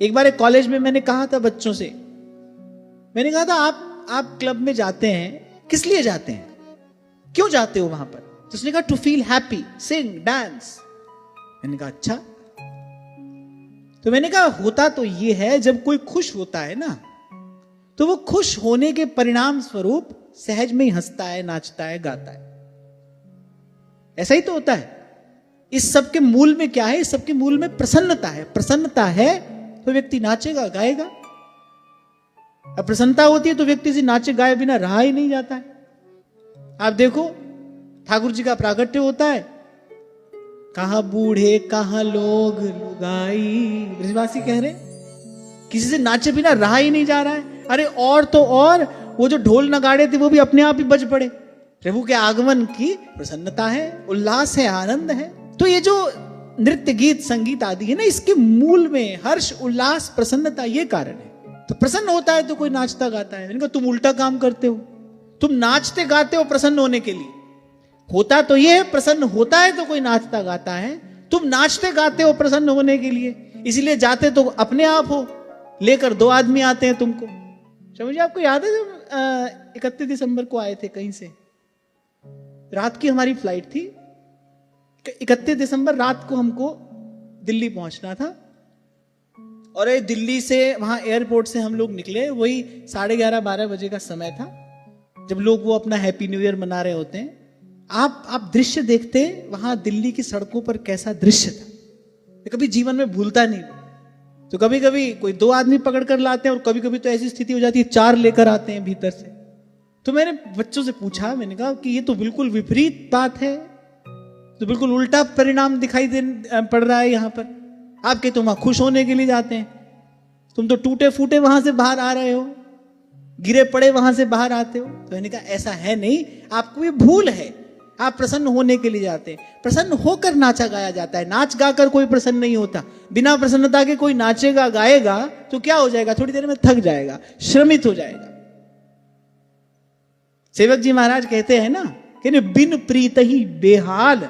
एक बार एक कॉलेज में मैंने कहा था बच्चों से, मैंने कहा था आप क्लब में जाते हैं, किस लिए जाते हैं, क्यों जाते हो वहां पर? तो उसने कहा to feel happy, sing, dance. मैंने कहा अच्छा। तो मैंने कहा होता तो ये है, जब कोई खुश होता है ना, तो वो खुश होने के परिणाम स्वरूप सहज में ही हंसता है, नाचता है, गाता है। ऐसा ही तो होता है। इस सब के मूल में क्या है? इस सब के मूल में प्रसन्नता है। प्रसन्नता है तो व्यक्ति नाचेगा, गाएगा। अब प्रसन्नता होती है तो व्यक्ति से नाचे गाए बिना रहा ही नहीं जाता है। आप देखो, ठाकुर जी का प्रागट्य होता है, कहां बूढ़े कहां लोग लुगाई, ब्रजवासी कह रहे, किसी से नाचे बिना रहा ही नहीं जा रहा है। अरे और तो और, वो जो ढोल नगाड़े थे वो भी अपने आप ही बज पड़े। प्रभु के आगमन की प्रसन्नता है, उल्लास है, आनंद है। तो ये जो नृत्य, गीत, संगीत आदि है ना, इसके मूल में हर्ष, उल्लास, प्रसन्नता, ये कारण है। तो प्रसन्न होता है तो कोई नाचता गाता है। मैंने कहा तुम उल्टा काम करते हो, तुम नाचते गाते हो प्रसन्न होने के लिए। होता तो ये है, प्रसन्न होता है तो कोई नाचता गाता है, तुम नाचते गाते हो प्रसन्न होने के लिए। इसलिए जाते तो अपने आप हो, लेकर दो आदमी आते हैं तुमको। समझिए, आपको याद है जब 31 दिसंबर को आए थे कहीं से, रात की हमारी फ्लाइट थी, 31 दिसंबर रात को हमको दिल्ली पहुंचना था। और दिल्ली से वहां एयरपोर्ट से हम लोग निकले, वही 11:30-12 बजे का समय था, जब लोग वो अपना हैप्पी न्यू ईयर मना रहे होते हैं। आप दृश्य देखते वहां दिल्ली की सड़कों पर, कैसा दृश्य था, कभी जीवन में भूलता नहीं। तो कभी कभी कोई 2 आदमी पकड़ कर लाते हैं, और कभी कभी तो ऐसी स्थिति हो जाती है 4 लेकर आते हैं भीतर से। तो मैंने बच्चों से पूछा, मैंने कहा कि ये तो बिल्कुल विपरीत बात है, तो बिल्कुल उल्टा परिणाम दिखाई पड़ रहा है यहाँ पर। आप कहते हो वहां खुश होने के लिए जाते हैं, तुम तो टूटे फूटे वहां से बाहर आ रहे हो, गिरे पड़े वहां से बाहर आते हो। तो मैंने कहा ऐसा है नहीं, आपको ये भूल है। आप प्रसन्न होने के लिए जाते हैं, प्रसन्न होकर नाचा गाया जाता है। नाच गाकर कोई प्रसन्न नहीं होता। बिना प्रसन्नता के कोई नाचेगा गाएगा तो क्या हो जाएगा? थोड़ी देर में थक जाएगा, श्रमित हो जाएगा। सेवक जी महाराज कहते हैं ना कि बिन प्रीत ही बेहाल,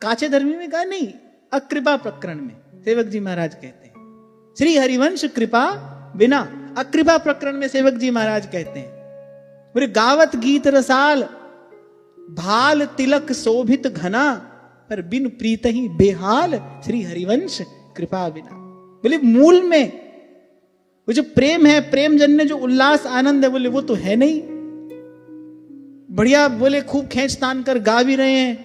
काचे धर्मी में कहा नहीं, अकृपा प्रकरण में सेवक जी महाराज कहते हैं, श्री हरिवंश कृपा बिना। अकृपा प्रकरण में सेवक जी महाराज कहते हैं, बोले गावत गीत रसाल, भाल तिलक शोभित घना, पर बिन प्रीत ही बेहाल, श्री हरिवंश कृपा बिना। बोले मूल में वो जो प्रेम है, प्रेम जन्य जो उल्लास आनंद है, बोले वो तो है नहीं। बढ़िया बोले खूब खींच तान कर गा भी रहे हैं,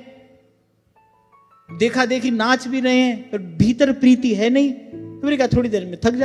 देखा देखी नाच भी रहे हैं, पर भीतर प्रीति है नहीं। तो मैंने कहा थोड़ी देर में थक जा